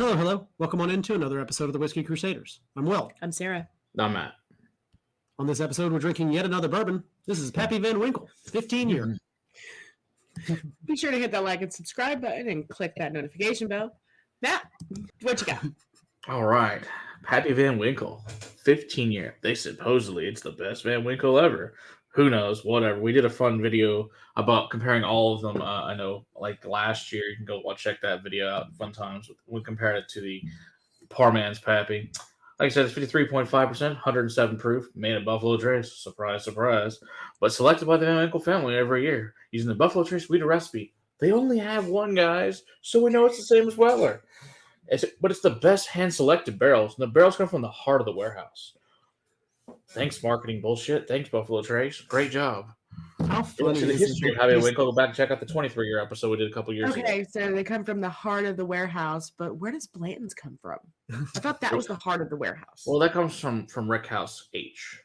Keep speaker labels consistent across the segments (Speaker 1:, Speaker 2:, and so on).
Speaker 1: Hello, hello. Welcome on into another episode of the Whiskey Crusaders. I'm Will.
Speaker 2: I'm Sarah.
Speaker 3: I'm Matt.
Speaker 1: On this episode, we're drinking yet another bourbon. This is Pappy Van Winkle, 15 year.
Speaker 2: Be sure to hit that like and subscribe button and click that notification bell. Matt, what you got?
Speaker 3: All right. Pappy Van Winkle, 15 year. They supposedly it's the best Van Winkle ever. Who knows? Whatever. We did a fun video about comparing all of them. I know, like last year, you can go check that video out. Fun times. We compared it to the Poor Man's Pappy. Like I said, it's 53.5%, 107 proof, made at Buffalo Trace. Surprise, surprise. But selected by the Van Winkle family every year using the Buffalo Trace wheat recipe. They only have one, guys, so we know it's the same as Weller. But it's the best hand-selected barrels, and the barrels come from the heart of the warehouse. Thanks, marketing bullshit. Thanks, Buffalo Trace. Great job.
Speaker 1: How funny
Speaker 3: To the
Speaker 1: is
Speaker 3: history of Pappy Van Winkle, go back and check out the 23-year episode we did a couple years ago.
Speaker 2: Okay, so they come from the heart of the warehouse, but where does Blanton's come from? I thought that was the heart of the warehouse.
Speaker 3: Well, that comes from Rick House H.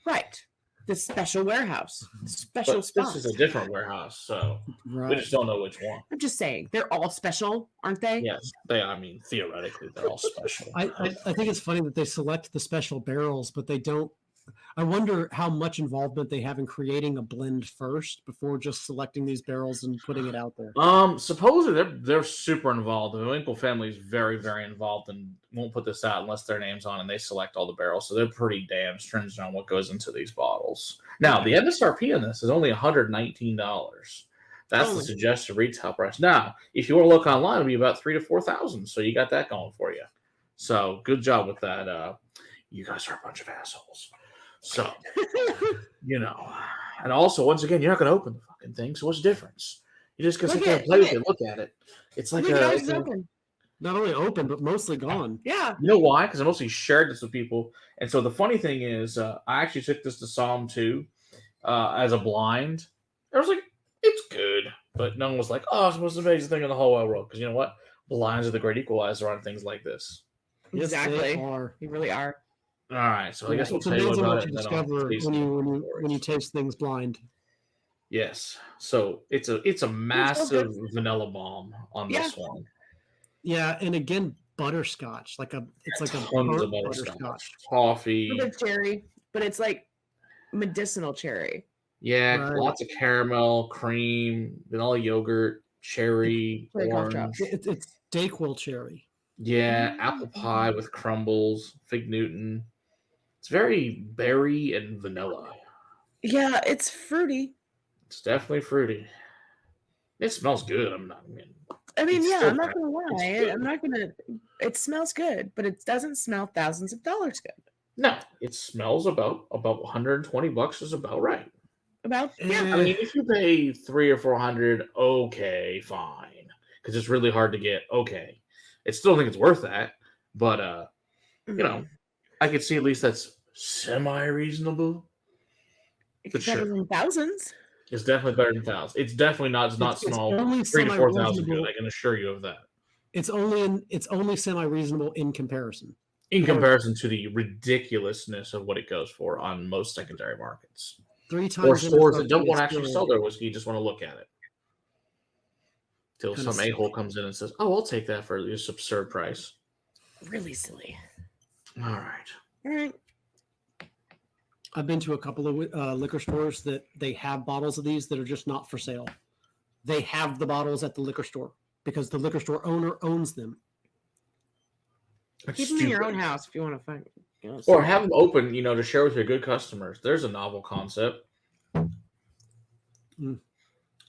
Speaker 2: Right. The special warehouse. Special
Speaker 3: But
Speaker 2: spot.
Speaker 3: this is a different warehouse, so we
Speaker 1: right?
Speaker 3: just don't know which one.
Speaker 2: I'm just saying, they're all special, aren't they?
Speaker 3: Yes, theoretically, they're all special.
Speaker 1: I think it's funny that they select the special barrels, but they don't. I wonder how much involvement they have in creating a blend first before just selecting these barrels and putting it out there.
Speaker 3: Supposedly they're super involved. The Winkle family is very, very involved and won't put this out unless their name's on and they select all the barrels. So they're pretty damn stringent on what goes into these bottles. Now, the MSRP on this is only $119. That's the suggested retail price. Now, if you want to look online, it'll be about $3,000 to $4,000. So you got that going for you. So good job with that. You guys are a bunch of assholes. So, and also, once again, you're not going to open the fucking thing. So what's the difference? You just can sit there and play with it, look at it. It's like
Speaker 2: open.
Speaker 1: Not only open, but mostly gone.
Speaker 2: Yeah.
Speaker 3: You know why? Because I mostly shared this with people. And so the funny thing is, I actually took this to Psalm 2 as a blind. I was like, it's good. But no one was like, oh, it's the most amazing thing in the whole wide world. Because you know what? Blinds are the great equalizer on things like this.
Speaker 2: Exactly.
Speaker 1: Yes, they are.
Speaker 2: You really are.
Speaker 3: All right. So I guess we'll
Speaker 1: It's
Speaker 3: tell you
Speaker 1: amazing
Speaker 3: about
Speaker 1: what
Speaker 3: it.
Speaker 1: you
Speaker 3: And then I'll
Speaker 1: discover
Speaker 3: taste
Speaker 1: when you taste things blind.
Speaker 3: Yes. So it's a massive vanilla bomb on this one.
Speaker 1: Yeah, and again, butterscotch. It's like a
Speaker 3: Tons of butterscotch. Coffee.
Speaker 2: It's cherry, but it's like medicinal cherry.
Speaker 3: Yeah,
Speaker 1: Right.
Speaker 3: lots of caramel, cream, vanilla yogurt, cherry,
Speaker 2: Cherry cough
Speaker 3: orange.
Speaker 2: drops.
Speaker 1: It's Dayquil cherry.
Speaker 3: Yeah, apple pie with crumbles, fig Newton. It's very berry and vanilla.
Speaker 2: Yeah, it's fruity.
Speaker 3: It's definitely fruity. It smells good. I'm
Speaker 2: not gonna lie. It smells good, but it doesn't smell thousands of dollars good.
Speaker 3: No, it smells about $120 is about right.
Speaker 2: About
Speaker 3: I mean, if you pay $300 or $400, okay, fine, because it's really hard to get. Okay, I still think it's worth that, but I could see at least that's semi-reasonable.
Speaker 2: It's better than thousands.
Speaker 3: It's definitely better than thousands. It's definitely not small.
Speaker 1: only
Speaker 3: $3,000 to $4,000
Speaker 1: semi-reasonable.
Speaker 3: good. I can assure you of that.
Speaker 1: It's only semi-reasonable in comparison.
Speaker 3: In comparison to the ridiculousness of what it goes for on most secondary markets.
Speaker 1: 3 times
Speaker 3: Or stores that don't
Speaker 1: MSRP
Speaker 3: want to
Speaker 1: is
Speaker 3: actually
Speaker 1: still-
Speaker 3: sell their whiskey, you just want to look at it. Till
Speaker 1: Kinda
Speaker 3: some a-hole comes in and says, oh, I'll take that for this absurd price.
Speaker 2: Really silly.
Speaker 3: All right.
Speaker 2: All right.
Speaker 1: I've been to a couple of liquor stores that they have bottles of these that are just not for sale. They have the bottles at the liquor store because the liquor store owner owns them.
Speaker 3: That's
Speaker 2: Keep them in your
Speaker 3: stupid.
Speaker 2: own house if you want to find.
Speaker 3: Or have them open, to share with your good customers. There's a novel concept.
Speaker 1: Mm.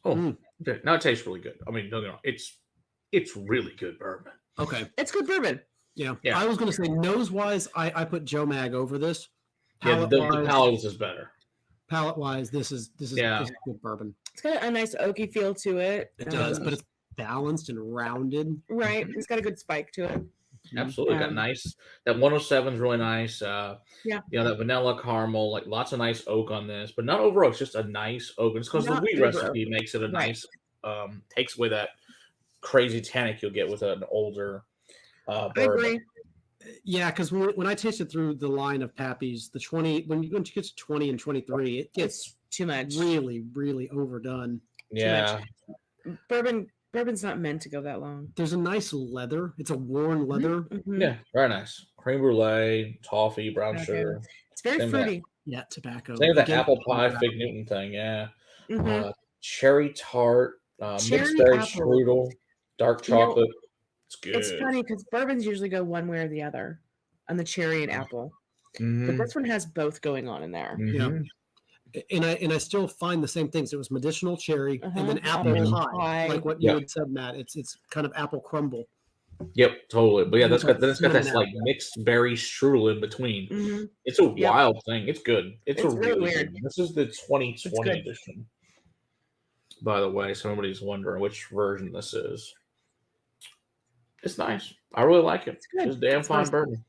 Speaker 3: Oh,
Speaker 1: Mm.
Speaker 3: okay. Now it tastes really good. I mean, don't get me wrong. It's really good bourbon.
Speaker 1: Okay.
Speaker 2: It's good bourbon.
Speaker 1: Yeah.
Speaker 3: Yeah.
Speaker 1: I was going to say nose-wise, I put Joe Mag over this.
Speaker 3: Yeah, the palate is better.
Speaker 1: Palate-wise, this is
Speaker 3: Yeah.
Speaker 1: good bourbon.
Speaker 2: It's got a nice oaky feel to it.
Speaker 1: It does, but it's balanced and rounded.
Speaker 2: Right. It's got a good spike to it.
Speaker 3: Absolutely. Got nice. That 107 is really nice.
Speaker 2: Yeah.
Speaker 3: That vanilla caramel, like lots of nice oak on this, but not over oak, just a nice oak. It's because the
Speaker 2: Not
Speaker 3: wheat
Speaker 2: over
Speaker 3: recipe makes it a
Speaker 2: Right.
Speaker 3: nice, takes away that crazy tannic you'll get with an older
Speaker 2: I
Speaker 3: bourbon.
Speaker 2: agree.
Speaker 1: Yeah, because when I tasted through the line of Pappy's, the 20 when you get to 20 and 23, it gets
Speaker 2: It's too much.
Speaker 1: really, really overdone.
Speaker 3: Yeah.
Speaker 2: Bourbon Bourbon's not meant to go that long.
Speaker 1: There's a nice leather. It's a worn leather.
Speaker 2: Mhm.
Speaker 3: Yeah, very nice. Cream brulee, toffee, brown
Speaker 2: Okay.
Speaker 3: sugar.
Speaker 2: It's very
Speaker 3: Same with that.
Speaker 2: fruity.
Speaker 1: Yeah, tobacco.
Speaker 3: Same with the
Speaker 1: Again,
Speaker 3: apple pie Fig Newton thing. Yeah.
Speaker 2: Mhm.
Speaker 3: Cherry tart, mixed
Speaker 2: Cherry
Speaker 3: berry
Speaker 2: apple.
Speaker 3: strudel, dark
Speaker 2: You know,
Speaker 3: chocolate. It's good.
Speaker 2: It's funny because bourbons usually go one way or the other on the cherry and apple, but
Speaker 3: Mhm,
Speaker 2: this one has both going on in there.
Speaker 3: mhm.
Speaker 1: and I still find the same things. It was medicinal cherry and then apple
Speaker 3: Apple
Speaker 1: pie,
Speaker 2: pie.
Speaker 1: like what you
Speaker 3: Yeah.
Speaker 1: had said, Matt. It's kind of apple crumble.
Speaker 3: Yep, totally. But yeah,
Speaker 1: With
Speaker 3: then it's got
Speaker 1: cinnamon
Speaker 3: this like
Speaker 1: apple.
Speaker 3: mixed berry strudel in between.
Speaker 2: Mhm.
Speaker 3: It's a
Speaker 2: Yep.
Speaker 3: wild thing. It's good. It's a
Speaker 2: It's really
Speaker 3: really
Speaker 2: weird.
Speaker 3: good one. This is the 2020
Speaker 2: good.
Speaker 3: edition. By the way, somebody's wondering which version this is. It's nice. I really like it.
Speaker 2: It's good.
Speaker 3: It's damn
Speaker 2: It's
Speaker 3: fine
Speaker 2: nice.
Speaker 3: bourbon.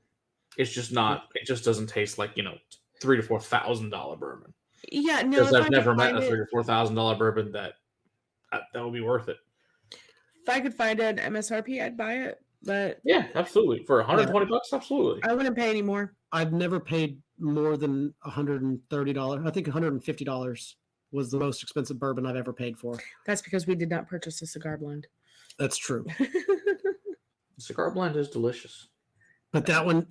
Speaker 3: It's just not. It just doesn't taste like $3,000 to $4,000 bourbon.
Speaker 2: Yeah, no,
Speaker 3: Because
Speaker 2: if I
Speaker 3: I've
Speaker 2: could
Speaker 3: never met
Speaker 2: find
Speaker 3: a
Speaker 2: it,
Speaker 3: $3,000 to $4,000 bourbon that would be worth it.
Speaker 2: if I could find an MSRP, I'd buy it, but
Speaker 3: Yeah, absolutely. For $120, absolutely.
Speaker 2: I wouldn't pay any more.
Speaker 1: I've never paid more than $130. I think $150 was the most expensive bourbon I've ever paid for.
Speaker 2: That's because we did not purchase a cigar blend.
Speaker 1: That's true.
Speaker 3: Cigar blend is delicious.
Speaker 1: But that one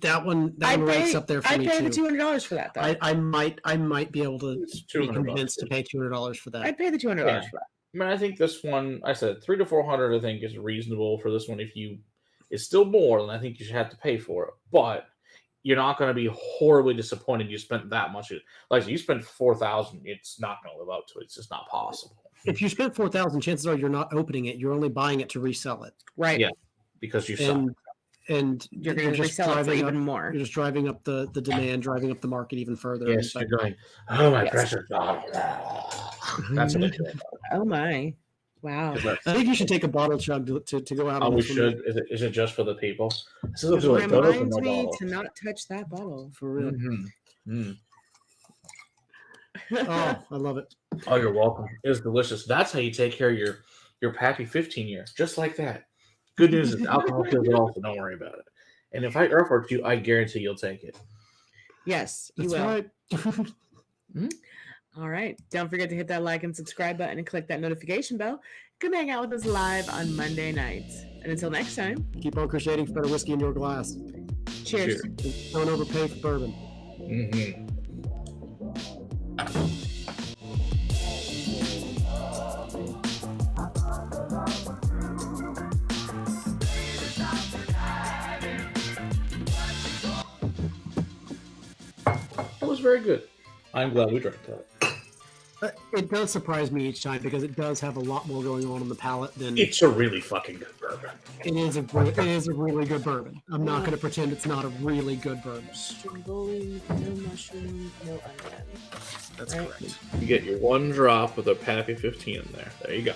Speaker 1: ranks up there for
Speaker 2: I'd
Speaker 1: me
Speaker 2: pay
Speaker 1: too.
Speaker 2: the $200 for that, though.
Speaker 1: I might be able to
Speaker 3: It's
Speaker 1: be
Speaker 3: $200.
Speaker 1: convinced to pay $200 for that.
Speaker 2: I'd pay the $200
Speaker 3: Yeah.
Speaker 2: for that.
Speaker 3: I mean, I think this one, I said $300 to $400. I think is reasonable for this one. It's still more than I think you should have to pay for it, but you're not going to be horribly disappointed. You spent that much. Like you spent $4,000, it's not going to live up to it. It's just not possible.
Speaker 1: If you spent $4,000, chances are you're not opening it. You're only buying it to resell it.
Speaker 2: Right.
Speaker 3: Yeah. Because you suck.
Speaker 1: And
Speaker 2: You're going to
Speaker 1: just
Speaker 2: resell it for
Speaker 1: driving
Speaker 2: even
Speaker 1: up,
Speaker 2: more.
Speaker 1: you're just driving up the demand, driving up the market even further.
Speaker 3: Yes,
Speaker 1: And
Speaker 3: you're going. Oh my
Speaker 2: Yes.
Speaker 3: precious God. That's what they do.
Speaker 2: Oh, my. Wow.
Speaker 1: I think you should take a bottle chug to go out.
Speaker 3: Oh,
Speaker 1: on
Speaker 3: we
Speaker 1: this one.
Speaker 3: should. Is it just for the people? This is
Speaker 2: Just
Speaker 3: really good for
Speaker 2: reminds
Speaker 3: my
Speaker 2: me
Speaker 3: bottle.
Speaker 2: to not touch that bottle.
Speaker 1: For real.
Speaker 3: Mm-hmm.
Speaker 1: Oh, I love it.
Speaker 3: Oh, you're welcome. It was delicious. That's how you take care of your Pappy 15 year, just like that. Good news is alcohol kills it all, so don't worry about it. And if I offer it to you, I guarantee you'll take it.
Speaker 2: Yes, you
Speaker 1: That's
Speaker 2: will.
Speaker 1: right.
Speaker 2: All right. Don't forget to hit that like and subscribe button and click that notification bell. Come hang out with us live on Monday nights. And until next time,
Speaker 1: Keep on crusading for better whiskey in your glass.
Speaker 2: cheers.
Speaker 1: Don't overpay for bourbon.
Speaker 3: Mm-hmm. That was very good. I'm glad we drank that.
Speaker 1: It does surprise me each time because it does have a lot more going on the palate than
Speaker 3: It's a really fucking good bourbon.
Speaker 1: it is a really good bourbon. I'm not going to pretend it's not a really good bourbon.
Speaker 2: Stromboli, no mushroom, no onion.
Speaker 1: That's
Speaker 2: Right.
Speaker 1: correct.
Speaker 3: You get your one drop with a Pappy 15 in there. There you go.